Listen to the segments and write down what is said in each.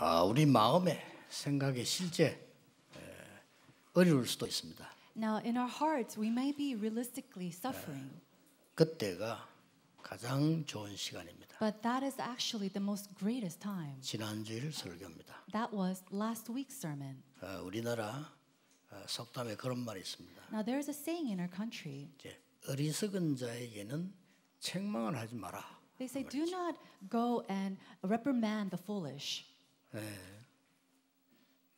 우리 마음에 생각에 실제 어려울 수도 있습니다. Now, in our hearts, we may be realistically suffering, 그때가 가장 좋은 시간입니다. but that is actually the most greatest time. 지난주일 설교입니다. That was last week's sermon. 우리나라 속담에 그런 말이 있습니다. Now, there is a saying in our country. 이제 어리석은 자에게는 책망을 하지 마라. They say, do not go and reprimand the foolish.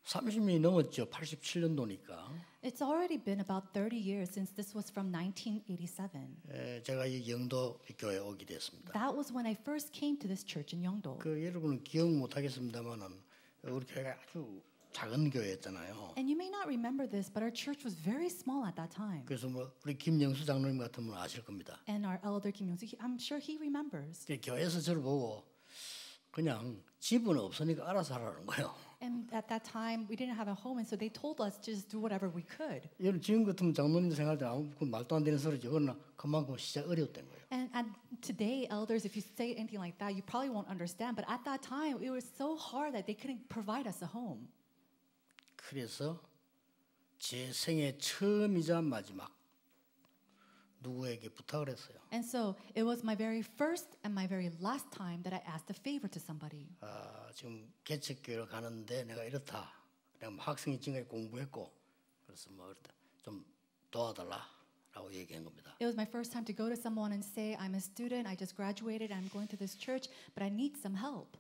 30년이 넘었죠. 87년도니까. It's already been about 30 years since this was from 1987. 제가 이 영도 교회에 오게 됐습니다. That was when I first came to this church in Yeongdo. 여러분은 기억 못 하겠습니다만은 우리 교회가 아주 작은 교회였잖아요. And you may not remember this, but our church was very small at that time. 그래서 우리 김영수 장로님 같은 분은 아실 겁니다. And our elder Kim Young-soo, I'm sure he remembers. 교회에서 저를 보고 그냥 집은 없으니까 알아서 하라는 거예요. And at that time, we didn't have a home, and so they told us to just do whatever we could. 여러분 지금 같으면 장로님 생활 때 아무 말도 안 되는 소리죠. 그러나 그만큼 진짜 어려웠던 거예요. And today, elders, if you say anything like that, you probably won't understand. But at that time, it was so hard that they couldn't provide us a home. 그래서 제 생애 처음이자 마지막 누구에게 부탁을 했어요. And so it was my very first and my very last time that I asked a favor to somebody. 지금 개척교회를 가는데 내가 이렇다. 내가 학생이 지금까지 공부했고 그래서 좀 도와달라라고 얘기한 겁니다. It was my first time to go to someone and say, I'm a student, I just graduated, I'm going to this church, but I need some help.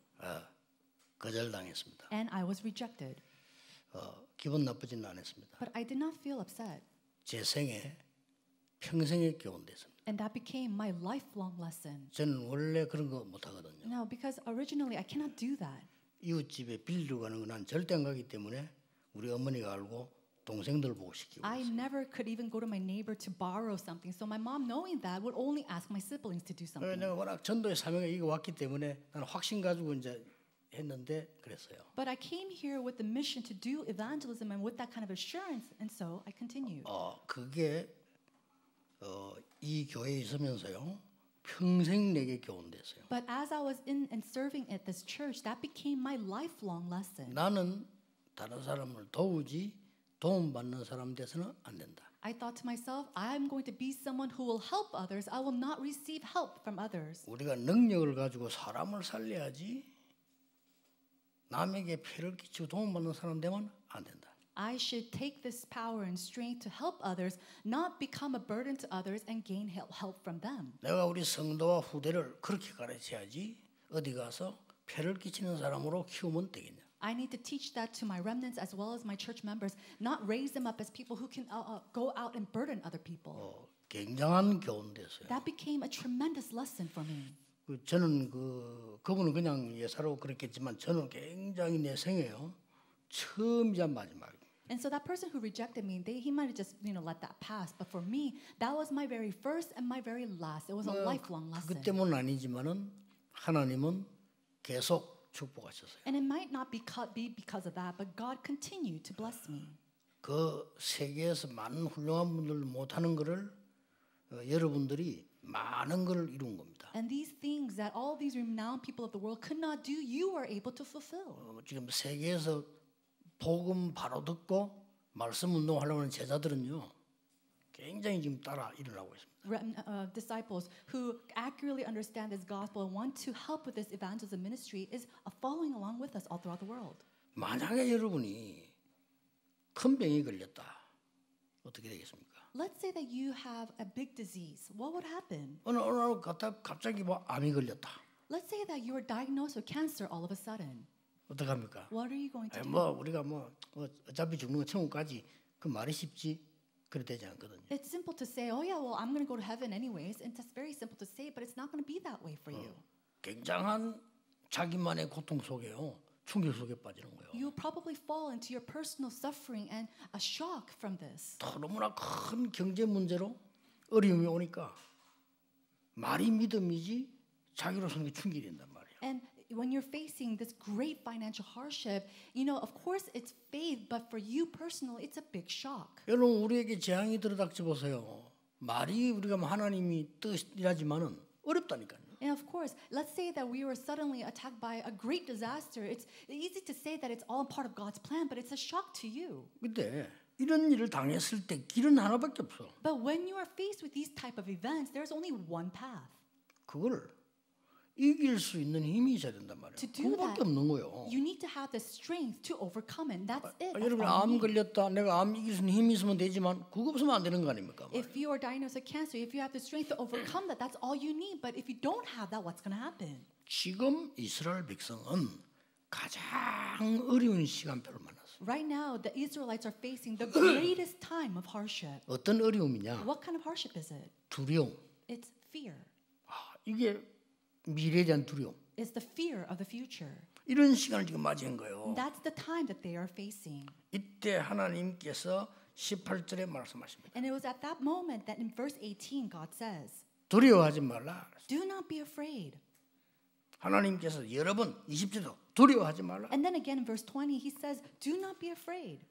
거절당했습니다. And I was rejected. 기분 나쁘지는 않았습니다. But I did not feel upset. 제 생에 평생의 교훈 됐습니다. And that became my lifelong lesson. 저는 원래 그런 거 못 하거든요. No, because originally I cannot do that. 이웃집에 빌리러 가는 건 난 절대 안 가기 때문에 우리 어머니가 알고 동생들 보고 시키고 I 있어요. never could even go to my neighbor to borrow something. So my mom, knowing that, would only ask my siblings to do something. 내가 워낙 전도의 사명에 이거 왔기 때문에 나는 확신 가지고 이제 했는데 그랬어요. But I came here with the mission to do evangelism and with that kind of assurance, and so I continued. 그게 이 교회에 있으면서요 평생 내게 교훈 됐어요. But as I was in and serving at this church, that became my lifelong lesson. 나는 다른 사람을 도우지 도움받는 사람 돼서는 안 된다. I thought to myself, I'm going to be someone who will help others. I will not receive help from others. 우리가 능력을 가지고 사람을 살려야지 남에게 폐를 끼치고 도움받는 사람 되면 안 된다. I should take this power and strength to help others, not become a burden to others and gain help from them. 내가 우리 성도와 후대를 그렇게 가르쳐야지 어디 가서 폐를 끼치는 사람으로 키우면 되겠냐. I need to teach that to my remnants as well as my church members, not raise them up as people who can go out and burden other people. 굉장한 교훈 됐어요. That became a tremendous lesson for me. 저는 그분은 그냥 예사로 그랬겠지만 저는 굉장히 내 생애요 처음이자 마지막. And so that person who rejected me, he might have just let that pass. But for me, that was my very first and my very last. It was a lifelong lesson. 그 때문은 아니지만은 하나님은 계속 축복하셨어요. And it might not be because of that, but God continued to bless me. 그 세계에서 많은 훌륭한 분들 못하는 거를 여러분들이 많은 걸 이룬 겁니다. And these things that all these renowned people of the world could not do, you were able to fulfill. 지금 세계에서 복음 바로 듣고 말씀 운동하려고 하는 제자들은요 굉장히 지금 따라 일어나고 있습니다. Disciples who accurately understand this gospel and want to help with this evangelism ministry is following along with us all throughout the world. 만약에 여러분이 큰 병이 걸렸다 어떻게 되겠습니까? Let's say that you have a big disease. What would happen? 어느 날 갑자기 암이 걸렸다. Let's say that you are diagnosed with cancer all of a sudden. 어떻게 합니까? What are you going to do? 우리가 어차피 죽는 건 천국까지 그 말이 쉽지 그래 되지 않거든요. It's simple to say, oh yeah, well I'm going to go to heaven anyways. And it's very simple to say, but it's not going to be that way for you. 굉장한 자기만의 고통 속에요. 충격 속에 빠지는 거예요. You'll probably fall into your personal suffering and a shock from this. 너무나 큰 경제 문제로 어려움이 오니까 말이 믿음이지 자기로서는 충격이 된단 말이에요. And when you're facing this great financial hardship, of course it's faith, but for you personally, it's a big shock. 여러분 우리에게 재앙이 들어닥쳐 보세요. 말이 우리가 하나님이 뜻이라지만은 어렵다니까요. And of course, let's say that we were suddenly attacked by a great disaster. It's easy to say that it's all part of God's plan, but it's a shock to you. 근데 이런 일을 당했을 때 길은 하나밖에 없어. But when you are faced with these type of events, there's only one path. 그걸 이길 수 있는 힘이 있어야 된단 말이야. To do 그거밖에 that, 없는 거예요. you need to have the strength to overcome it. That's it. That's 여러분 all 암 you need. 걸렸다. 내가 암 이길 수 있는 힘이 있으면 되지만 그거 없으면 안 되는 거 아닙니까? If you are diagnosed with cancer, if you have the strength to overcome that, that's all you need. But if you don't have that, what's going to happen? 지금 이스라엘 백성은 가장 어려운 시간표를 만났어. Right now, the Israelites are facing the greatest time of hardship. 어떤 어려움이냐? What kind of hardship is it? 두려움. It's fear. 이게 미래에 대한 두려움. It's the fear of the future. 이런 시간을 지금 맞이한 거예요. That's the time that they are facing. 이때 하나님께서 18절에 말씀하십니다. And it was at that moment that in verse 18, God says, 두려워하지 말라. do not be afraid. 하나님께서 여러 번 20절도 두려워하지 말라. And then again in verse 20, he says, do not be afraid.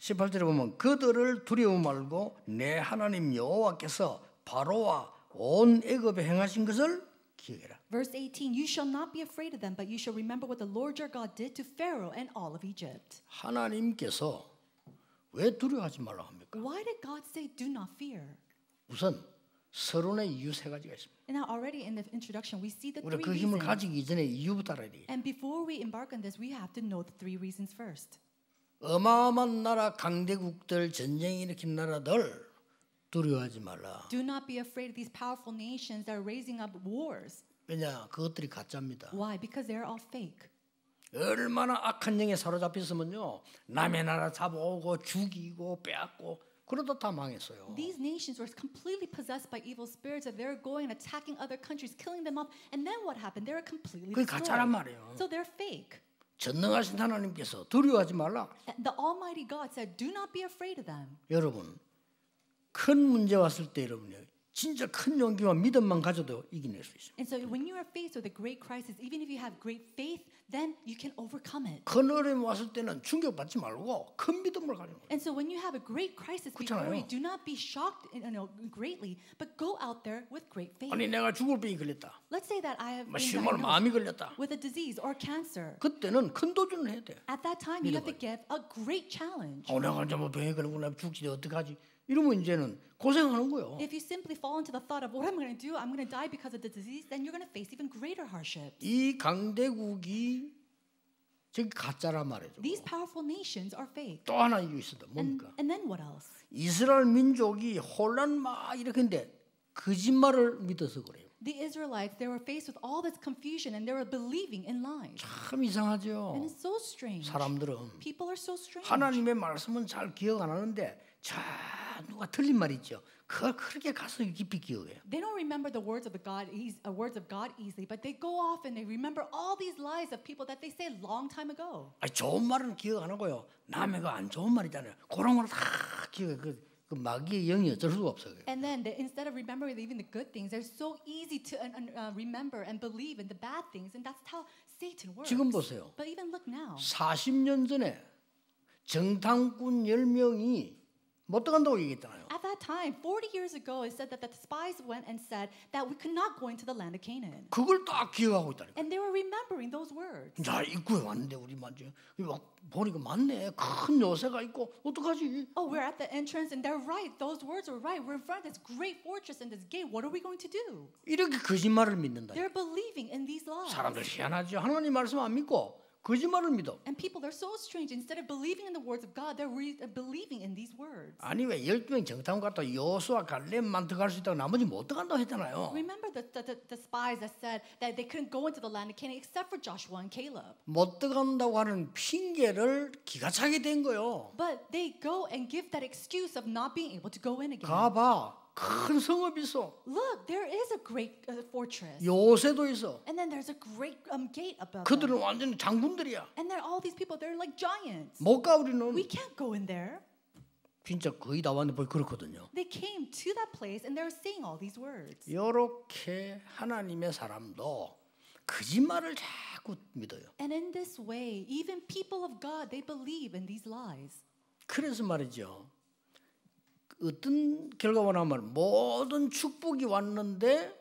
18절에 보면 그들을 두려워 말고 내 하나님 여호와께서 바로와 온 애굽에 행하신 것을 기억해라. Verse 18, you shall not be afraid of them, but you shall remember what the Lord your God did to Pharaoh and all of Egypt. 하나님께서 왜 두려워하지 말라 합니까? Why did God say do not fear? 우선 서론의 이유 세 가지가 있습니다. And now already in the introduction, we see the 우리가 three 그 힘을 reasons. 가지기 전에 이유부터 알아야 돼요. And before we embark on this, we have to know the three reasons first. 어마어마한 나라 강대국들 전쟁 일으킨 나라들 두려워하지 말라. Do not be afraid of these powerful nations that are raising up wars. 왜냐? 그것들이 가짜입니다. Why? Because they're all fake. 얼마나 악한 영에 사로잡혔으면요. 남의 나라 잡아오고 죽이고 빼앗고 그러다 다 망했어요. These nations were completely possessed by evil spirits that they're going and attacking other countries, killing them up. And then what happened? They were completely 그게 가짜란 destroyed. 말이에요. So they're fake. 전능하신 하나님께서 두려워하지 말라. The Almighty God said, do not be afraid of them. 여러분 큰 문제 왔을 때 여러분이 진짜 큰 용기와 믿음만 가져도 이겨낼 수 있습니다. And so when you are faced with a great crisis, even if you have great faith, then you can overcome it. 큰 어려움 왔을 때는 충격받지 말고 큰 믿음을 가지는 거예요. And so when you have a great crisis before 그렇잖아요. you, do not be shocked greatly, but go out there with great faith. 아니 내가 죽을 병이 걸렸다. Let's say that I have been 심한 diagnosed 마음이 걸렸다. with a disease or cancer. 그때는 큰 도전을 해야 돼. At that time, you have to give a great challenge. 내가 이제 뭐 병에 걸리고 나 죽지 어떡하지? 이러면 이제는 고생하는 거예요. If you simply fall into the thought of what I'm going to do, I'm going to die because of the disease, then you're going to face even greater hardship. 이 강대국이 저기 가짜란 말이죠. These powerful nations are fake. 또 하나 이유 있어도 뭡니까? And then what else? 이스라엘 민족이 혼란 막 이렇게 했는데 거짓말을 믿어서 그래요. The Israelites, they were faced with all this confusion and they were believing in lies. 참 이상하죠. And it's so strange. 사람들은 People are so strange. 하나님의 말씀은 잘 기억 안 하는데 자 누가 틀린 말 있죠. 그걸 그렇게 가서 깊이 기억해요. They don't remember the words of God easily, but they go off and they remember all these lies of people that they said long time ago. 아니, 좋은 말은 기억 안 하고요. 남의 거 안 좋은 말 있잖아요. 그런 거는 다 기억해. 그 마귀의 영이 어쩔 수가 없어요. And then instead of remembering even the good things, they're so easy to remember and believe in the bad things, and that's how Satan works. 지금 보세요. But even look now. 40년 전에 정탐꾼 10명이 못 들어간다고 얘기했잖아요. At that time, 40 years ago, it said that the spies went and said that we could not go into the land of Canaan. 그걸 딱 기억하고 있다니까. And they were remembering those words. 자, 입구에 왔는데 우리 맞지? 보니까 맞네. 큰 요새가 있고 어떡하지? Oh, we're at the entrance and they're right. Those words are right. We're in front of this great fortress and this gate. What are we going to do? 이렇게 거짓말을 믿는다. They're believing in these lies. 사람들 희한하죠. 하나님 말씀 안 믿고 거짓말을 믿어. And people, they're so strange. Instead of believing in the words of God, they're believing in these words. 아니 왜 12명 정탐 갔다 여호수아 갈렙만 들어갈 수 있다고 나머지 못 들어간다고 했잖아요. Remember the spies that said that they couldn't go into the land of Canaan except for Joshua and Caleb. 못 들어간다고 하는 핑계를 기가 차게 된 거예요. But they go and give that excuse of not being able to go in again. 가봐. 큰 성읍이 있어. Look, there is a great fortress. 요새도 있어. And then there's a great gate above them. 그들은 완전히 장군들이야. And then all these people, they're like giants. 못 가 우리는. We can't go in there. 진짜 거의 다 왔는데 그렇거든요. They came to that place and they're saying all these words. 이렇게 하나님의 사람도 거짓말을 자꾸 믿어요. And in this way, even people of God, they believe in these lies. 그래서 말이죠. 어떤 결과가 나면 모든 축복이 왔는데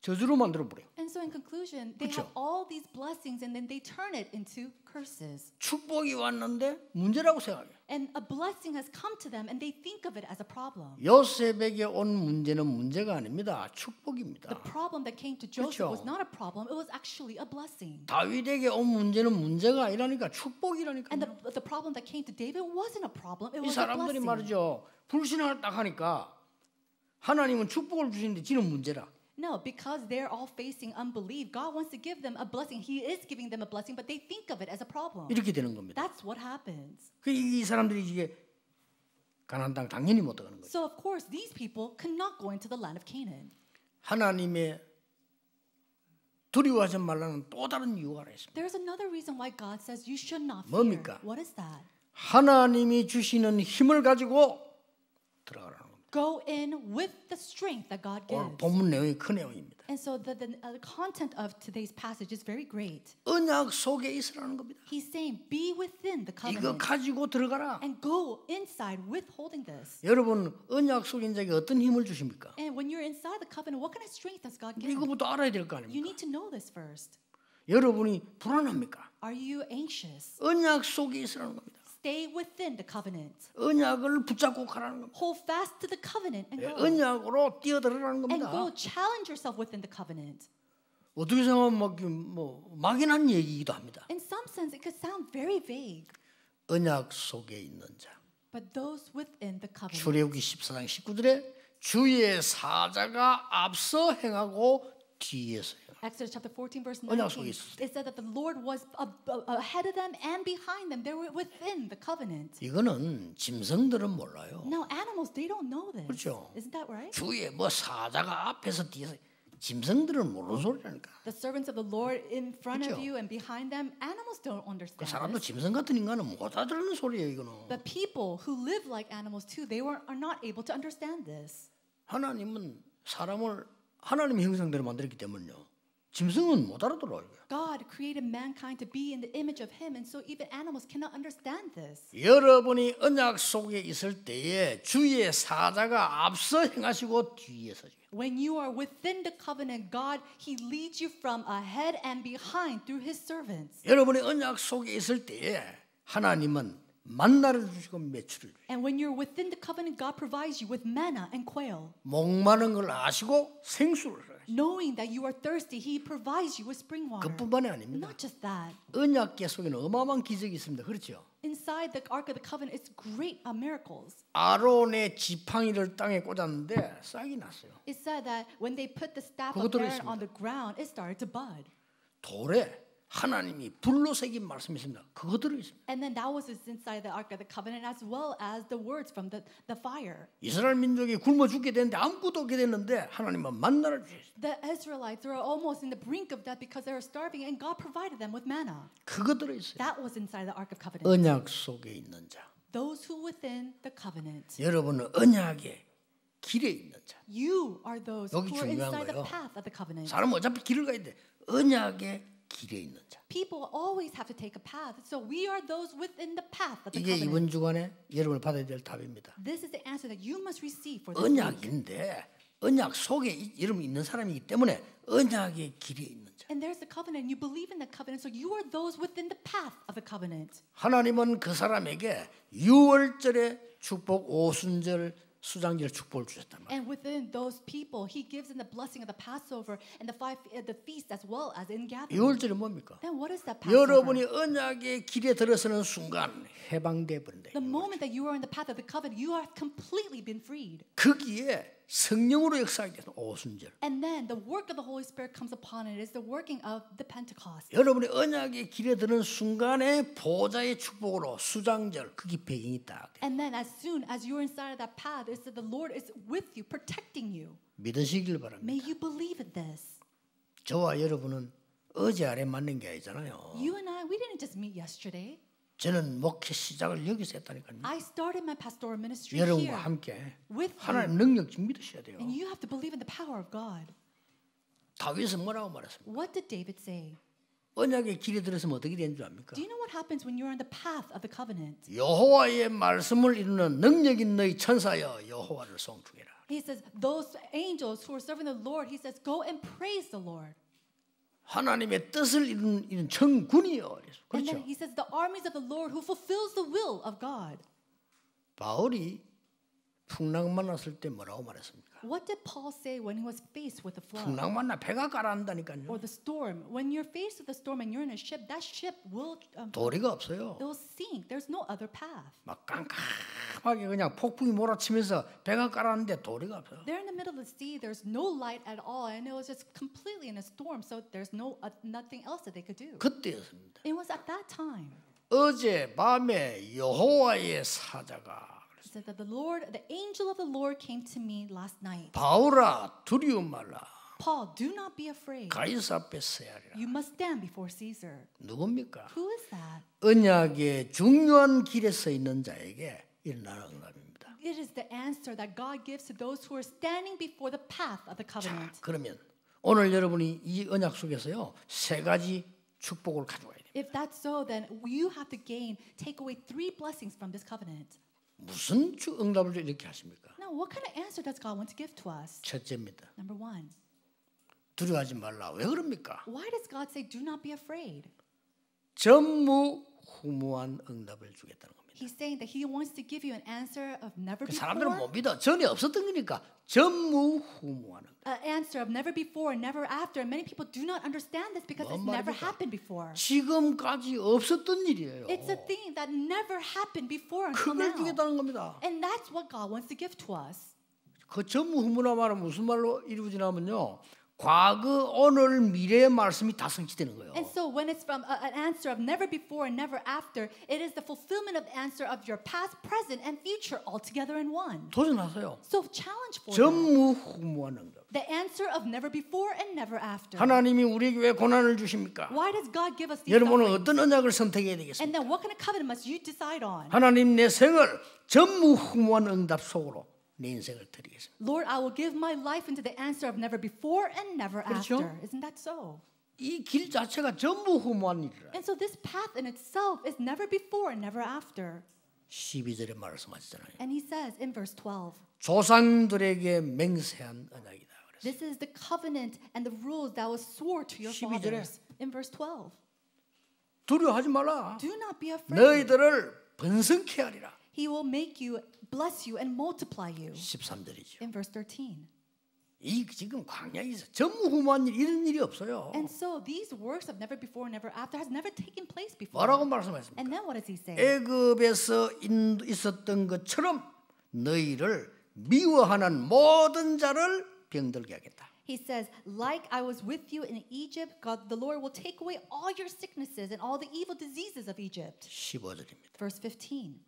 저주로 만들어 버려. And so in conclusion, they 그쵸? have all these blessings and then they turn it into curses. 축복이 왔는데 문제라고 생각해. And a blessing has come to them and they think of it as a problem. 요셉에게 온 문제는 문제가 아닙니다. 축복입니다. The problem that came to Joseph 그쵸? was not a problem, it was actually a blessing. 다윗에게 온 문제는 문제가 아니라니까 축복이라니까. And the problem that came to David wasn't a problem, it 이 was a 사람들이 blessing. 말이죠. 불신을 딱 하니까 하나님은 축복을 주시는데 지는 문제라. No, because they're all facing unbelief, God wants to give them a blessing. He is giving them a blessing, but they think of it as a problem. 이렇게 되는 겁니다. That's what happens. 이 사람들이 이게 가나안 땅 당연히 못 들어가는 거죠. So of course, these people could not go into the land of Canaan. 하나님의 두려워하지 말라는 또 다른 이유가 하나 있습니다. There's another reason why God says you should not fear. 뭡니까? What is that? 하나님이 주시는 힘을 가지고 들어가라는 겁니다. Go in with the strength that God 오늘 gives. 본문 내용이 큰 내용입니다. And so the content of today's passage is very great. 언약 속에 있으라는 겁니다. He's saying, be within the 이거 covenant 가지고 들어가라. and go inside withholding this. 여러분 언약 속에 있는 자에게 어떤 힘을 주십니까? And when you're inside the covenant, what kind of strength does God give? 이거부터 알아야 될 거 You 아닙니까? need to know this first. 여러분이 불안합니까? Are you anxious? 언약 속에 있으라는 겁니다. Stay within the covenant. 언약을 붙잡고 가라는 겁니다. Hold fast to the covenant and go. 언약으로 뛰어들으라는 And 겁니다. go challenge yourself within the covenant. 어떻게 생각하면 막연한 얘기이기도 합니다. In some sense, it could sound very vague. 언약 속에 있는 자. But those within the covenant. 출애굽기 14장 19절에 주의 사자가 앞서 행하고 뒤에서 행하고. Exodus chapter 14 verse 언약 19. 속에 있었어요. It said that the Lord was ahead of them and behind them. They were within the covenant. 이거는 짐승들은 몰라요. Now animals, they don't know this. 그렇죠. Isn't that right? 주의 사자가 앞에서 뒤에서 짐승들은 모르는 소리라니까. The servants of the Lord in front of 그렇죠. you and behind them, animals don't 그 understand 사람도 this. 짐승 같은 인간은 못 알아듣는 소리예요, 이거는. The people who live like animals too, they are not able to understand this. 하나님은 사람을 하나님의 형상대로 만들었기 때문에요. 짐승은 못 알아들어요. God created mankind to be in the image of him, and so even animals cannot understand this. 여러분이 언약 속에 있을 때에 주의 사자가 앞서 행하시고 뒤에 서죠. When you are within the covenant, God, He leads you from ahead and behind through His servants. 여러분이 언약 속에 있을 때에 하나님은 만나를 주시고 매출을 주시고 And when you're within the covenant, God provides you with manna and quail. 목마른 걸 아시고 생수를 주시고 Knowing that you are thirsty, He provides you with spring water. 그뿐만이 아닙니다. Not just that. 언약궤 속에는 어마어마한 기적이 있습니다. 그렇죠? Inside the Ark of the Covenant, it's great miracles. 아론의 지팡이를 땅에 꽂았는데 싹이 났어요. It said that when they put the staff 그거 of Aaron 들어있습니다. on the ground, it started to bud. 돌에 하나님이 불로 새긴 말씀이 있습니다. 그거 들어있습니다. And then that was inside the Ark of the Covenant as well as the words from the fire. 이스라엘 민족이 굶어 죽게 됐는데 아무것도 없게 됐는데 하나님은 만나를 주셨어요. The Israelites were almost in the brink of death because they were starving, and God provided them with manna. 그거 들어있어요. That was inside the Ark of Covenant. 언약 속에 있는 자. Those who within the covenant. 여러분은 언약의 길에 있는 자. You are those 여기 who are 중요한 inside the 거예요. path of the covenant. 사람은 어차피 길을 가야 돼. 언약의 길에 있는 자. People always have to take a path. So we are those within the path of the 이게 covenant. 이번 주간에 여러분을 받아야 될 답입니다. This is the answer that you must receive for this week. 언약인데 언약 속에 여러분 있는 사람이기 때문에 언약의 길에 있는 자. And there's the covenant. You believe in the covenant. So you are those within the path of the covenant. 하나님은 그 사람에게 유월절의 축복, 오순절, 수장절 축복을 주셨단 말이에요. And within those people, He gives them the blessing of the Passover and the feast as well as in gathering. 유월절이 뭡니까? Then what is that Passover? 여러분이 언약의 길에 들어서는 순간 해방돼 버린다. The moment that you are in the path of the covenant, you have completely been freed. 거기에 성령으로 역사하게 되는 오순절. And then the work of the Holy Spirit comes upon it. It's the working of the Pentecost. 여러분이 언약의 길에 드는 순간에 보좌의 축복으로 수장절 그게 배경이 딱 돼. And then as soon as you're inside of that path, it's that the Lord is with you, protecting you. 믿으시길 바랍니다. May you believe in this. 저와 여러분은 어제 아래 만난 게 아니잖아요. You and I, we didn't just meet yesterday. 저는 목회 시작을 여기서 했다니까요. I started my pastoral ministry 여러분과 here 함께 with you. 하나님 능력 좀 믿으셔야 돼요. And you have to believe in the power of God. 다윗은 뭐라고 말했습니까? What did David say? 언약의 길에 들어서면 어떻게 되는 줄 압니까? Do you know what happens when you're on the path of the covenant? 여호와의 말씀을 이루는 능력 있는 너희 천사여 여호와를 송축해라. He says, those angels who are serving the Lord, he says, go and praise the Lord. 하나님의 뜻을 이루는 천군이여. And then 그렇죠. he says, the armies of the Lord who fulfills the will of God. 바울이 풍랑 만났을 때 뭐라고 말했습니까? What did Paul say when he was faced with the flood 풍랑 만나 배가 가라앉다니까요. or the storm? When you're faced with a storm and you're in a ship, that ship will 도리가 없어요. it will sink. There's no other path. 막 깜깜하게 그냥 폭풍이 몰아치면서 배가 가라앉는데 도리가 없어요. They're in the middle of the sea. There's no light at all, and it was just completely in a storm. So there's nothing else that they could do. 그때였습니다. It was at that time. 어제 밤에 여호와의 사자가 He said that the angel of the Lord came to me last night. 바울아 두려움 말라. Paul, do not be afraid. 가이사 앞에 서야 하리라. You must stand before Caesar. 누굽니까? Who is that? 언약의 중요한 길에 서 있는 자에게 일어나는 응답입니다. It is the answer that God gives to those who are standing before the path of the 자, covenant. 그러면 오늘 여러분이 이 언약 속에서요 세 가지 축복을 가져와야 돼요. If that's so, then you have to take away 3 blessings from this covenant. 무슨 응답을 이렇게 하십니까? Now, what kind of answer does God want to give to us? 첫째입니다. Number 1, 두려워하지 말라. 왜 그럽니까? why does God say, do not be afraid? 전무후무한 응답을 주겠다는 겁니다. He's saying that He wants to give you an answer of never 그 사람들은 before, 못 믿어. 전에 없었던 거니까 전무후무한 응답. an answer of never before and never after. And many people do not understand this because it's 뭔 never 말입니까? happened before. 지금까지 없었던 일이에요. It's a thing that never happened before until 그걸 now. 주겠다는 겁니다. And that's what God wants to give to us. 그 전무후무란 말은 무슨 말로 이루어지냐면요. 과거, 오늘, 미래의 말씀이 다 성취되는 거예요. And so when it's from an answer of never before and never after, it is the fulfillment of the answer of your past, present, and future all together in one. 도전하세요. So challenge for that. 전무후무한 응답. The answer of never before and never after. 하나님이 우리에게 왜 고난을 주십니까? Why does God give us these 여러분은 sufferings? 어떤 언약을 선택해야 되겠습니까? And then what kind of covenant must you decide on? 하나님 내 생을 전무후무한 응답 속으로 내 인생을 드리겠습니다. Lord, I will give my life into the answer of never before and never 그렇죠? after. Isn't that so? 이 길 자체가 전무후무한 일이라. And so this path in itself is never before and never after. 12절에 말씀하시잖아요. And he says in verse 12, 조상들에게 맹세한 언약이다. 그래서 this is the covenant and the rules that was swore to your 12절에 fathers. In verse 12, 두려워하지 말라. do not be afraid. 너희들을 번성케 하리라. He will make you, bless you, and multiply you. 13절이죠. In verse 13. 이 지금 광야에서 전무후무한 일 이런 일이 없어요. And so these works of never before and never after has never taken place before. 뭐라고 말씀하십니까? And then what does he say? 애굽에서 있었던 것처럼 너희를 미워하는 모든 자를 병들게 하겠다. He says, like I was with you in Egypt, God, the Lord will take away all your sicknesses and all the evil diseases of Egypt. 15절입니다. Verse 15.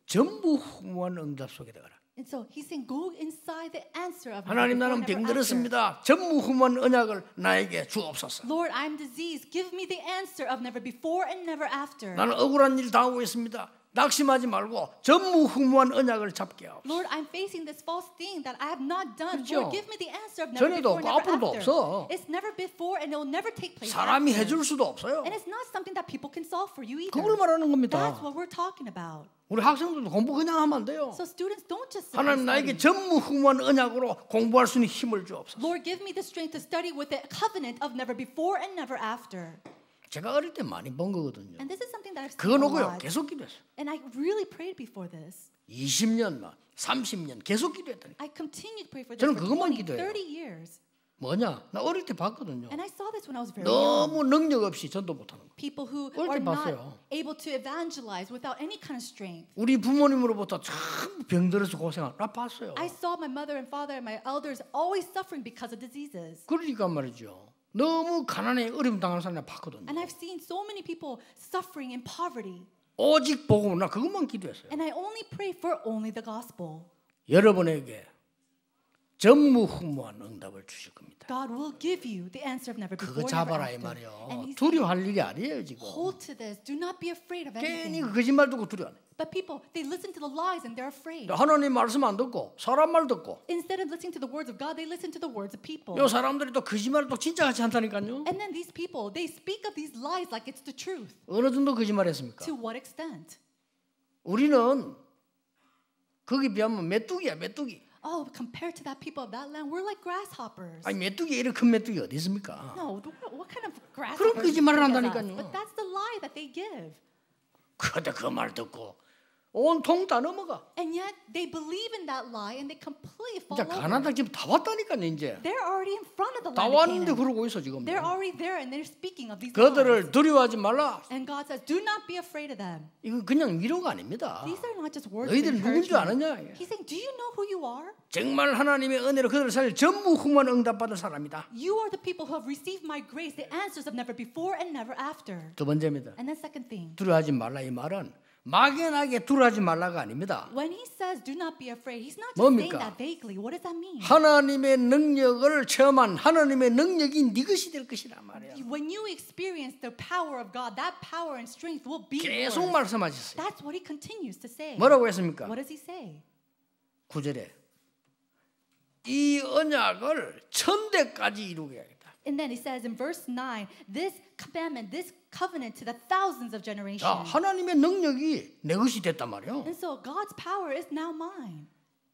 전무후무한 응답 속에 들어가라. And so he's saying, go inside the answer of 하나님 나는 병들었습니다. 전무후무한 언약을 나에게 주옵소서. Lord, I'm diseased. Give me the answer of never before and never after. 나는 억울한 일 당하고 있습니다. 낙심하지 말고 전무후무한 언약을 잡게 하옵소서. Lord, I'm facing this false thing that I have not done. 그렇죠. Lord, give me the answer of never 전에도 before 없고 and never 앞으로도 after. 없어. It's never before and it will never take place 사람이 after. 해줄 수도 없어요. And it's not something that people can solve for you either. 그걸 말하는 겁니다. That's what we're talking about. 우리 학생들도 공부 그냥 하면 안 돼요. So students don't just sit 하나님 and 나에게 study. 전무후무한 언약으로 공부할 수 있는 힘을 주옵소서. Lord, give me the strength to study with the covenant of never before and never after. 제가 어릴 때 많이 본 거거든요. And this is something that I've 그거 seen a 놓고요. lot. 계속 기도했어요. And I really prayed before this. 20년, 30년 계속 기도했다니. I continued to pray for this 저는 for 그것만 20, 기도해요. 30 years. 뭐냐? 나 어릴 때 봤거든요. And I saw this when I was very young. 너무 능력 없이 전도 못하는 거. People who 어릴 are 때 not 봤어요. able to evangelize without any kind of strength. 우리 부모님으로부터 참 병들어서 고생한 나 봤어요. I saw my mother and father and my elders always suffering because of diseases. 그러니까 말이죠. 너무 가난에 어려움 당하는 사람 봤거든요. And I've seen so many people suffering in poverty. 오직 보고 나 그것만 기도했어요. And I only pray for only the gospel. 여러분에게 전무후무한 응답을 주실 겁니다. God will give you the answer of never 그거 before, never 잡아라 이 after. 말이요. And he's saying, 두려워할 일이 아니에요 지금. hold to this. Do not be afraid of 괜히 anything. 그 거짓말 듣고 두려워. But people, they listen to the lies and they're afraid. 하나님 말씀 안 듣고 사람 말 듣고 Instead of listening to the words of God, they listen to the words of people. 요 사람들이 또 거짓말을 또 진짜 같이 한다니까요. And then these people, they speak of these lies like it's the truth. 어느 정도 거짓말했습니까? To what extent? 우리는 거기 비하면 메뚜기야 메뚜기. Oh, compared to that people of that land, we're like grasshoppers. 아니 메뚜기 이렇게 큰 메뚜기 어디 있습니까? No, what kind of 그런 grasshoppers? 거짓말을 is us? 한다니까요. But that's the lie that they give. 그런데 그 말 듣고 온통 다 넘어가. And yet they believe in that lie and they completely fall 이제 over. 가나다 지금 다 왔다니까요 이제. They're already in front of the 다 land of 왔는데 Canaan. 그러고 있어 지금. They're already there and they're speaking of these lies. 그들을 두려워하지 말라. And God says, do not be afraid of them. 이거 그냥 위로가 아닙니다. These are not just words of 너희들 누군 줄 encouragement. 아느냐? He's saying, do you know who you are? 정말 하나님의 은혜로 그들을 살릴 전무후무한 응답받은 사람이다. You are the people who have received my grace, the answers of never before and never after. 두 번째입니다. And then second thing, 두려워하지 말라 이 말은 막연하게 두려워하지 말라가 아닙니다. when he says do not be afraid, he's not just 뭡니까? saying that vaguely. What does that mean? 하나님의 능력을 체험한 하나님의 능력이 네 것이 될 것이란 말이야. When you experience the power of God, that power and strength will be 계속 yours. 말씀하셨어요. That's what he continues to say. 뭐라고 했습니까? What does he say? 9절에 이 언약을 천대까지 이루게하겠다. And then he says in verse 9, this commandment, this covenant to the thousands of 자, generations. 하나님의 능력이 내 것이 됐단 말이에요. And so God's power is now mine.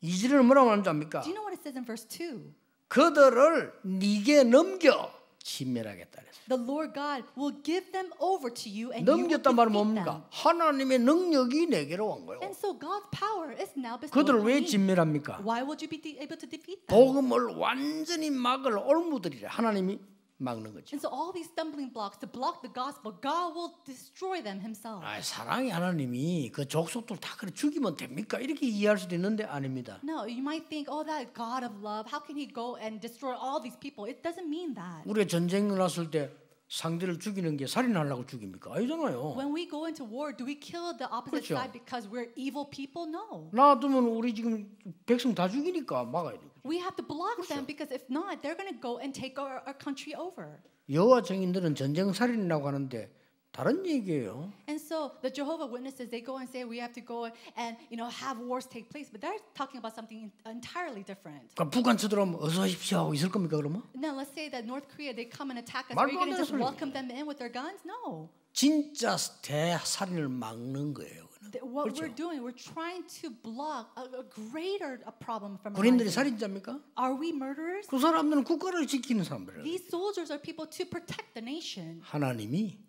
2절에는 뭐라고 하는지 압니까? Do you know what it says in verse 2? 그들을 네게 넘겨 진멸하겠다 그랬어요. The Lord God will give them over to you and you will 넘겼단 말은 defeat them. 뭡니까? 하나님의 능력이 내게로 온 거예요. And so God's power is now bestowed 그들을 on 왜 me. 진멸합니까? Why would you be able to defeat them? 복음을 완전히 막을 올무들이라 하나님이 막는 거죠. And so all these stumbling blocks to block the gospel, God will destroy them himself. 아, 사랑의 하나님이 그 족속들 다 그래 죽이면 됩니까? 이렇게 이해할 수도 있는데 아닙니다. No, you might think, oh, that God of love, how can he go and destroy all these people? It doesn't mean that. 우리가 전쟁 났을 때 상대를 죽이는 게 살인하려고 죽입니까? 아니잖아요. When we go into war, do we kill the opposite 그렇죠. side because we're evil people? No. 놔두면 우리 지금 백성 다 죽이니까 막아야 돼요. We have to block them because if not, they're going to go and take our country over. 여호와 증인들은 전쟁 살인이라고 하는데 다른 얘기예요. And so the Jehovah Witnesses, they go and say we have to go and have wars take place, but they're talking about something entirely different. 그러니까 북한 쳐들어오면 어서 오십시오 하고 있을 겁니까 그러면? Now let's say that North Korea, they come and attack us. Are you 말도 안 going to 되는 just 소리. welcome them in with their guns? No. 진짜 대살인을 막는 거예요. What 그렇죠. we're doing, we're trying to block a greater problem from 군인들이 arising. 살인자입니까? Are we murderers? 그 사람들은 국가를 지키는 사람들이에요. These soldiers are people to protect the nation. 하나님이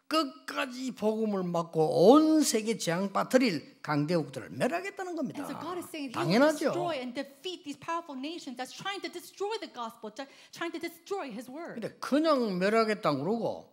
끝까지 복음을 막고 온 세계 재앙 빠뜨릴 강대국들을 멸하겠다는 겁니다. And so God is saying He will 당연하죠. destroy and defeat these powerful nations that's trying to destroy the gospel, trying to destroy His word. 근데 그냥 멸하겠다 그러고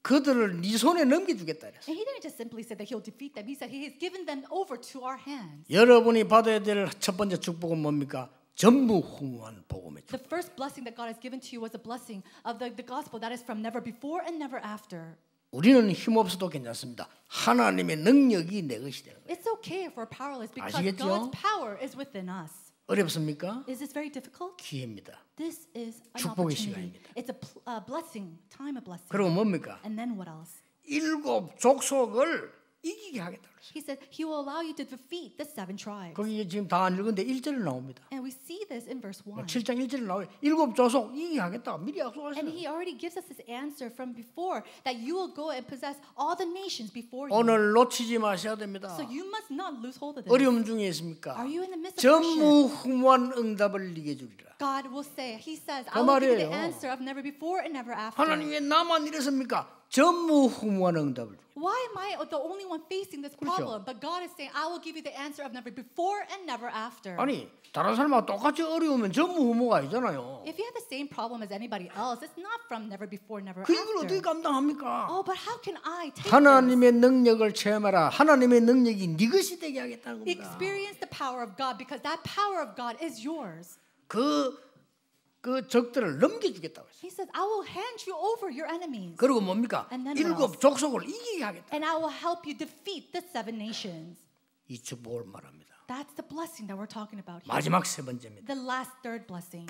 그들을 네 손에 넘겨주겠다 이랬어요. And He didn't just simply say that He'll defeat them. He said He has given them over to our hands. 여러분이 받아야 될 첫 번째 축복은 뭡니까? 전무후무한 복음의 축복. The first blessing that God has given to you was a blessing of the gospel that is from never before and never after. 우리는 힘없어도 괜찮습니다. 하나님의 능력이 내 것이 되는 거예요. It's okay if we're powerless because 아시겠죠? God's power is within us. 어렵습니까? Is this very difficult? 기회입니다. This is an 축복의 opportunity. 시간입니다. It's a blessing, time of blessing. 그리고 뭡니까? And then what else? 7 족속을 이기게 하겠다 그랬어요. He said He will allow you to defeat the 7 tribes. 거기 지금 다 안 읽은데 1절에 나옵니다. And we see this in verse 1. 7장 1절에 나와요. 7 족속 이기게 하겠다. 미리 And 약속하셨어요. He already gives us this answer from before that you will go and possess all the nations before you. 오늘 놓치지 마셔야 됩니다. So you must not lose hold of this. 어려움 중에 있습니까? Are you in the midst of hardship? 전무후무한 응답을 네게 주리라. God will say, He says, 그 I will give you the 말이에요. answer of never before and never after. 하나님 왜 나만 이랬습니까? 전무후무한 응답을 주리라. Why am I the only one facing this problem? But God is saying, I will give you the answer of never before and never after. 아니 다른 사람하고 똑같이 어려우면 전무후무가 아니잖아요. If you have the same problem as anybody else, it's not from never before, never 그 이걸 어떻게 after. 감당합니까? Oh, but how can I take this? 하나님의 능력을 체험하라. 하나님의 능력이 네 것이 되게 하겠다는 겁니다. Experience the power of God because that power of God is yours. 그 적들을 넘겨주겠다고 했어요. He says, I will hand you over your enemies. 그리고 뭡니까? And then what 7 else? 족속을 이기게 하겠다. And I will help you defeat the 7 nations. 이 축복을 말합니다. That's the blessing that we're talking about here. 마지막 세 번째입니다. The last third blessing.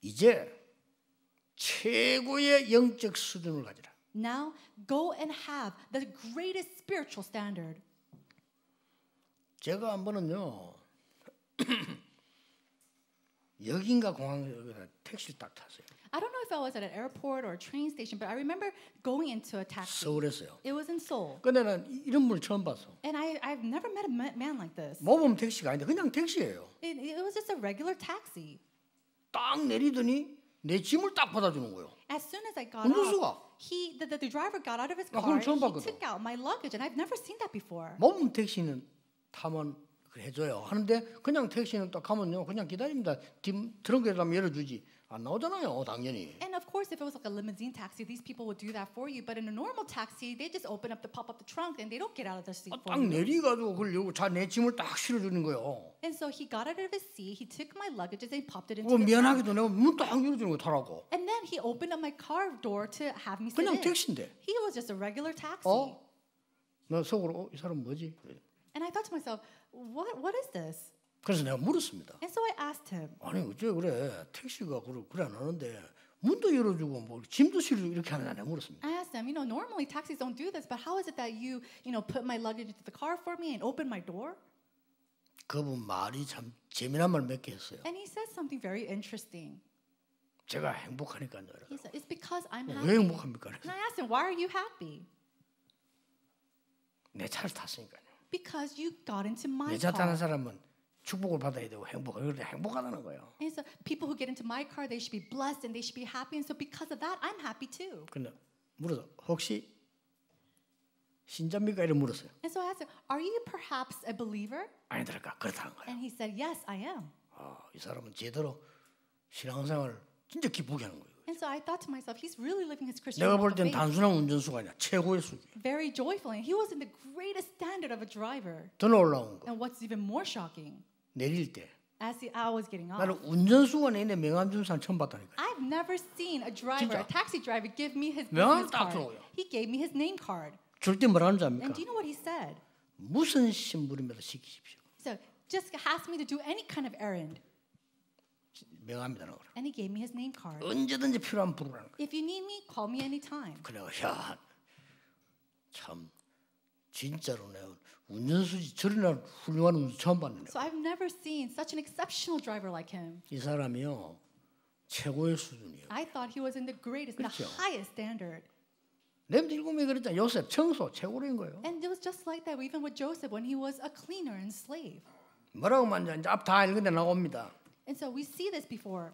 이제 최고의 영적 수준을 가지라. Now go and have the greatest spiritual standard. 제가 한 번은요 여긴가 공항에서 택시를 딱 탔어요. I don't know if I was at an airport or a train station, but I remember going into a taxi. 서울에서요. It was in Seoul. 근데 난 이런 분을 처음 봤어. And I've never met a man like this. 모범 택시가 아닌데 그냥 택시예요. It was just a regular taxi. 딱 내리더니 내 짐을 딱 받아주는 거예요. As soon as I got 운전수가. off, the driver got out of his 나 car. 그걸 처음 He 봤거든. took out my luggage, and I've never seen that before. 모범 택시는 타면 해줘요. 하는데 그냥 택시는 딱 가면요 그냥 기다립니다. 짐 트렁크에다 열어주지 안 나오잖아요. 당연히. And of course, if it was like a limousine taxi, these people would do that for you. But in a normal taxi, they just pop up the trunk, and they don't get out of their seat for 딱 you. 내리가지고 그걸 열고 내 짐을 딱 실어주는 거예요. And so he got out of his seat, he took my luggage, and he popped it into 그거 the trunk. 미안하게도 내가 문 딱 열어주는 거 타라고. And then he opened up my car door to have me sit 그냥 in. 택시인데. He was just a regular taxi. 나 속으로 이 사람 뭐지? And I thought to myself, what is this? 그래서 내가 물었습니다. And so I asked him, 아니 어째 그래 택시가 그래 안 하는데 문도 열어주고 뭐 짐도 실어주고 이렇게 하느냐 내가 물었습니다. I asked him, normally taxis don't do this, but how is it that you put my luggage into the car for me and open my door? 그분 말이 참 재미난 말 몇 개 했어요. And he said something very interesting. 제가 행복하니까요. He said, it's because I'm 왜 happy. 행복합니까? And I asked him, why are you happy? 내 차를 탔으니까요. Because you got into my 내 차 타는 car. 사람은 축복을 받아야 되고 행복하다는 거예요. And so people who get into my car, they should be blessed and they should be happy. And so because of that, I'm happy too. 근데 물어서 혹시 신자입니까? 이렇게 물었어요. And so I asked him, are you perhaps a believer? 아니더랄까 그렇다는 거예요. And he said, yes, I am. 이 사람은 제대로 신앙생활 진짜 기쁘게 하는 거예요. And so I thought to myself, he's really living his Christian 내가 볼 life of 땐 faith. 단순한 운전수가 아니라 최고의 수준. Very joyfully. And he was in the greatest standard of a driver. 더 놀라운 거 And what's even more shocking, 내릴 때 as I was getting off, 나는 운전수가 내내 명함 준 사람 처음 봤다니까. I've never seen a driver, 진짜. a taxi driver, give me his 명함을 business 딱 card. 줘요. He gave me his name card. 줄 때 뭐라는 줄 압니까? And do you know what he said? 무슨 심부름이라도 시키십시오. So just asked me to do any kind of errand. 명함이라는 거라. And he gave me his name card. 언제든지 필요한 부르라는 거야. If you need me, call me anytime. 그래가 참 진짜로 내가 운전수지 저리나 훌륭한 운전 처음 봤네. So I've never seen such an exceptional driver like him. 이 사람이요 최고의 수준이에요. I thought he was in the greatest, 그렇죠. the highest standard. 내가 일곱에 그랬잖아. 요셉 청소 최고인 거예요. And it was just like that even with Joseph when he was a cleaner and slave. 뭐라고 만져 이제 앞 다 읽는데 나옵니다. And so we see this before.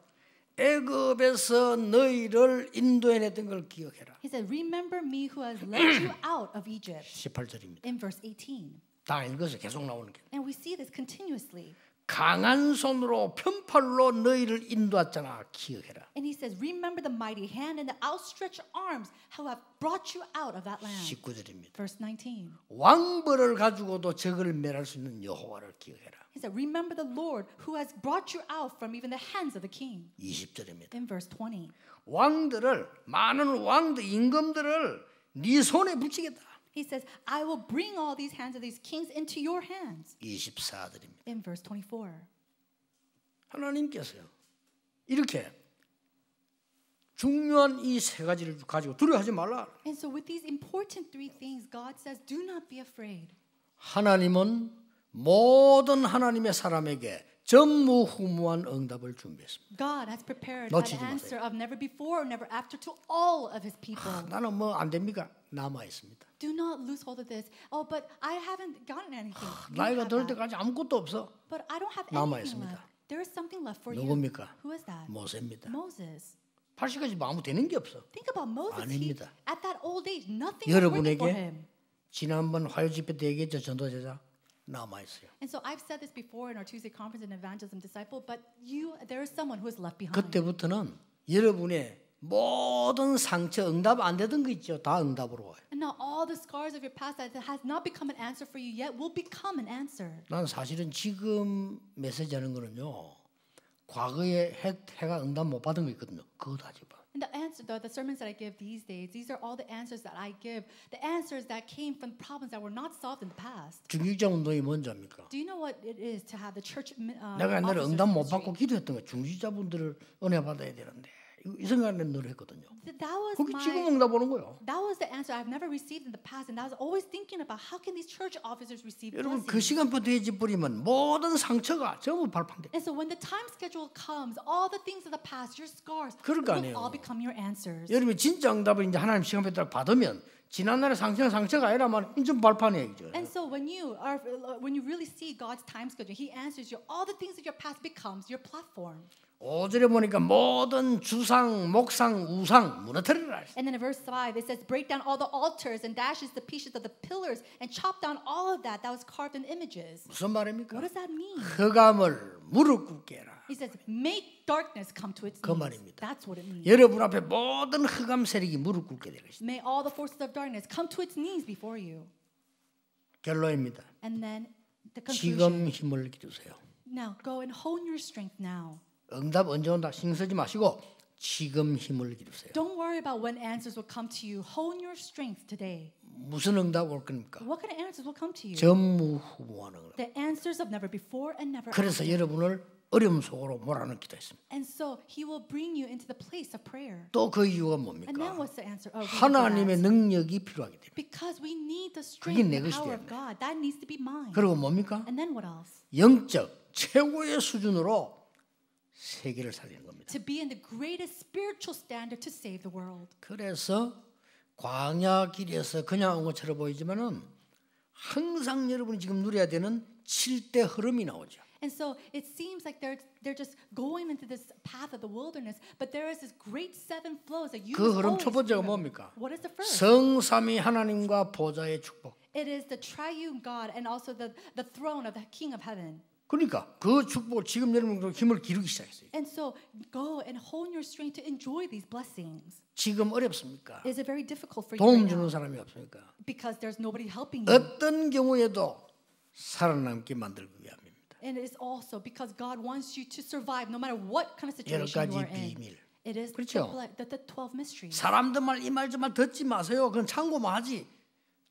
애굽에서 너희를 인도해냈던 걸 기억해라. He said, remember me who has led you out of Egypt. 18절입니다. In verse 18. 다 읽어서 계속 나오는 게. And we see this continuously. 강한 손으로 편팔로 너희를 인도했잖아. 기억해라. And he says, remember the mighty hand and the outstretched arms who have brought you out of that land. 19절입니다. Verse 19. 왕벌을 가지고도 적을 멸할 수 있는 여호와를 기억해라. He said, remember the Lord who has brought you out from even the hands of the king. 20절입니다. In verse 20. 왕들을 많은 왕들 임금들을 네 손에 붙이겠다. He says, I will bring all these hands of these kings into your hands. 24절입니다. In verse 24. 하나님께서요. 이렇게 중요한 이 세 가지를 가지고 두려워하지 말라. And so with these important three things, God says, do not be afraid. 하나님은 모든 하나님의 사람에게 전무후무한 응답을 준비했습니다. God has prepared 놓치지 an answer 마세요. of never before, never after to all of his people. 나는 뭐 안 됩니까? 남아 있습니다. Do not lose hold of this. Oh, but I haven't gotten anything. You 나이가 have 들 that. 때까지 아무것도 없어. But I don't have 남아 anything 있습니다. left. There is something left for you. 누굽니까? Who is that? 모세입니다. Moses. 80까지 아무 되는 게 없어. Think about Moses. 아닙니다. At that old age, nothing was working for 여러분에게 him. 지난번 화요 집회 때 얘기했죠. 전도제자 남아 있어요. And so I've said this before in our Tuesday conference in Evangelism Disciple, but there is someone who is left behind. 그때부터는 여러분의 모든 상처 응답 안 되던 거 있죠. 다 응답으로 와요. And now all the scars of your past that has not become an answer for you yet will become an answer. 난 사실은 지금 메시지 하는 거는요. 과거에 해가 응답 못 받은 거 있거든요. 그것도 하지 마. And the answer, the sermons that I give these days, these are all the answers that I give. The answers that came from problems that were not solved in the past. 중직자 운동이 뭔지 압니까? Do you know what it is to have the church 내가 옛날에 officers 응답 못 ministry? 받고 기도했던 거 중직자분들을 은혜 받아야 되는데 이 생각에 늘 했거든요. That was 그게 지금 my. 응답 오는 거예요. That was the answer I've never received in the past, and I was always thinking about how can these church officers receive 여러분 그 blessings. 시간표 돼지 뿌리면 모든 상처가 전부 발판돼. And so when the time schedule comes, all the things of the past, your scars, 그럴 거 will 아니에요. all become your answers. 여러분이 진짜 응답을 이제 하나님 시간표 딱 받으면 지난날의 상처는 상처가 아니라만 인전 발판이에요. And so when you really see God's time schedule, He answers you. All the things of your past becomes your platform. 5절에 보니까 모든 주상, 목상, 우상 무너뜨리라. And then in verse 5, it says, break down all the altars and dashes the pieces of the pillars and chop down all of that was carved in images. 무슨 말입니까? What does that mean? 흑암을 무릎 꿇게 해라. He says, make darkness come to its 그 knees. 말입니다. That's what it means. 여러분 앞에 모든 흑암 세력이 무릎 꿇게 될 것이다. May all the forces of darkness come to its knees before you. 결론입니다. And then the 지금 conclusion. 힘을 기르세요. Now go and hone your strength now. 응답 언제 온다 신경 쓰지 마시고 지금 힘을 기르세요. Don't worry about when answers will come to you. Hone your strength today. 무슨 응답 올 겁니까? What kind of answers will come to you? 전무후무한 응답. The answers of never before and never 그래서 after. 여러분을 어려움 속으로 몰아넣기도 했습니다. And so He will bring you into the place of prayer. 또 그 이유가 And 뭡니까? then what's the answer? Oh, 하나님의 능력이 필요하기 때문에. because we need the 그게 strength 내 and the 것이 power of 되었네. God. That needs to be mine. 그리고 뭡니까? And then what else? 영적 최고의 수준으로 세계를 살리는 겁니다. To be in the greatest spiritual standard to save the world. 그래서 광야 길에서 그냥 온 것처럼 보이지만은 항상 여러분이 지금 누려야 되는 7대 흐름이 나오죠. And so it seems like they're just going into this path of the wilderness, but there is this great seven flows that you 그 must 흐름 always 첫 번째가 remember. 뭡니까? What is the first? 성삼위 하나님과 보좌의 축복. It is the triune God and also the throne of the King of Heaven. 그러니까 그 축복을 지금 여러분 힘을 기르기 시작했어요. And so go and hone your strength to enjoy these blessings. 지금 어렵습니까? Is it very difficult for you 도움 right 주는 now? 사람이 없습니까? Because there's nobody helping you. 어떤 경우에도 살아남게 만들기 위함입니다. And it is also because God wants you to survive no matter what kind of 여러 situation you 가지 are in. 비밀. It is 그렇죠? the 12 mysteries. 사람들 말 이 말 저 말 듣지 마세요. 그건 참고만 하지.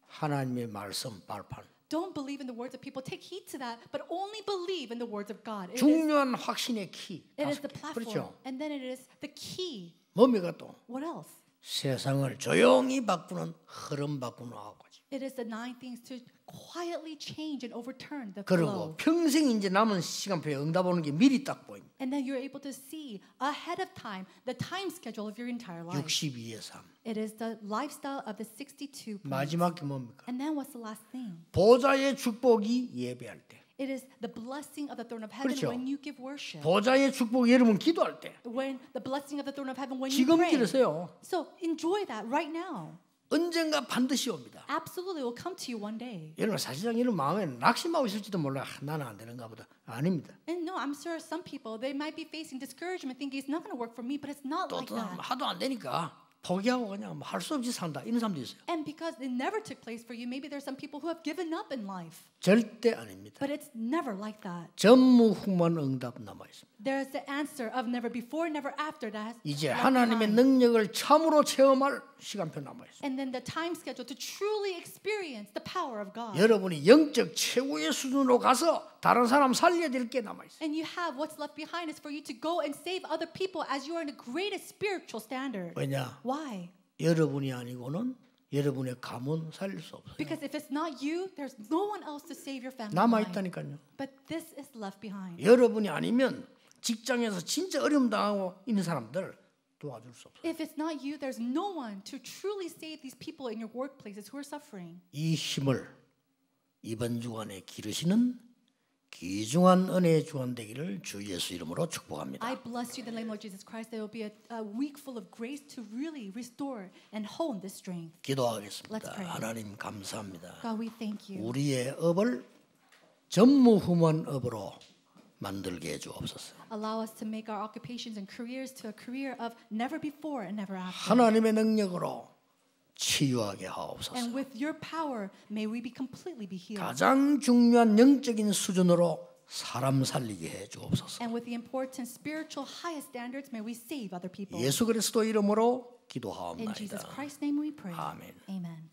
하나님의 말씀 발판. Don't believe in the words of people. Take heed to that, but only believe in the words of God. 중요한 확신의 키. It is the 다섯 개. platform. 그렇죠? And then it is the key. 뭡니까 또? What else? 세상을 조용히 바꾸는 흐름 바꾸는 아버지. It is the 9 things to quietly change and overturn the 그리고 flow. 평생 이제 남은 시간표에 응답 오는 게 미리 딱 보입니다. And then you're able to see ahead of time the time schedule of your entire life. 62의 삶. It is the lifestyle of the 62 points. 마지막 게 뭡니까? And then what's the last thing? 보좌의 축복이 예배할 때. It is the blessing of the throne of heaven 그렇죠. when you give worship. 보좌의 축복이 여러분 기도할 때. When the blessing of the throne of heaven when you 지금 pray. 기르세요. So enjoy that right now. 언젠가 반드시 옵니다. Absolutely will come to you one day. 여러분 사실상 이런 마음에 낙심하고 있을지도 몰라. 나는 안 되는가 보다. 아닙니다. And no, I'm sure some people, they might be facing discouragement, thinking it's not going to work for me, but it's not 또 like that. 하도 안 되니까 포기하고 그냥 할 수 없이 산다. 이런 사람도 있어요. And because it never took place for you, maybe there's some people who have given up in life. 절대 아닙니다. But it's never like that. 전무후무한 응답 남아 있습니다. There's the answer of never before, never after that has 이제 left 하나님의 behind. 능력을 참으로 체험할 시간표 남아 있습니다. And then the time schedule to truly experience the power of God. 여러분이 영적 최고의 수준으로 가서 다른 사람 살려야 될 게 남아 있어요. And you have what's left behind is for you to go and save other people as you are in the greatest spiritual standard. 왜냐? Why? 여러분이 아니고는 여러분의 가문 살릴 수 없어요. Because if it's not you, there's no one else to save your family. 남아 line. 있다니까요. But this is left behind. 여러분이 아니면 직장에서 진짜 어려움 당하고 있는 사람들 도와줄 수 없어요. If it's not you, there's no one to truly save these people in your workplaces who are suffering. 이 힘을 이번 주간에 기르시는 귀중한 은혜의 주간 되기를 주 예수 이름으로 축복합니다. I bless you in the name of Jesus Christ. There will be a week full of grace to really restore and hone this strength. Let's 기도하겠습니다. pray. 하나님 감사합니다. God, we thank you. 우리의 업을 전무후무한 업으로 만들게 해 주옵소서. Allow us to make our occupations and careers to a career of never before and never after. 하나님의 능력으로 치유하게 하옵소서. And with your power, may we be completely be healed. 가장 중요한 영적인 수준으로 사람 살리게 해 주옵소서. And with the important spiritual highest standards, may we save other people. 예수 그리스도 이름으로 In 기도하옵나이다. Jesus Christ's name we pray. 아멘. Amen.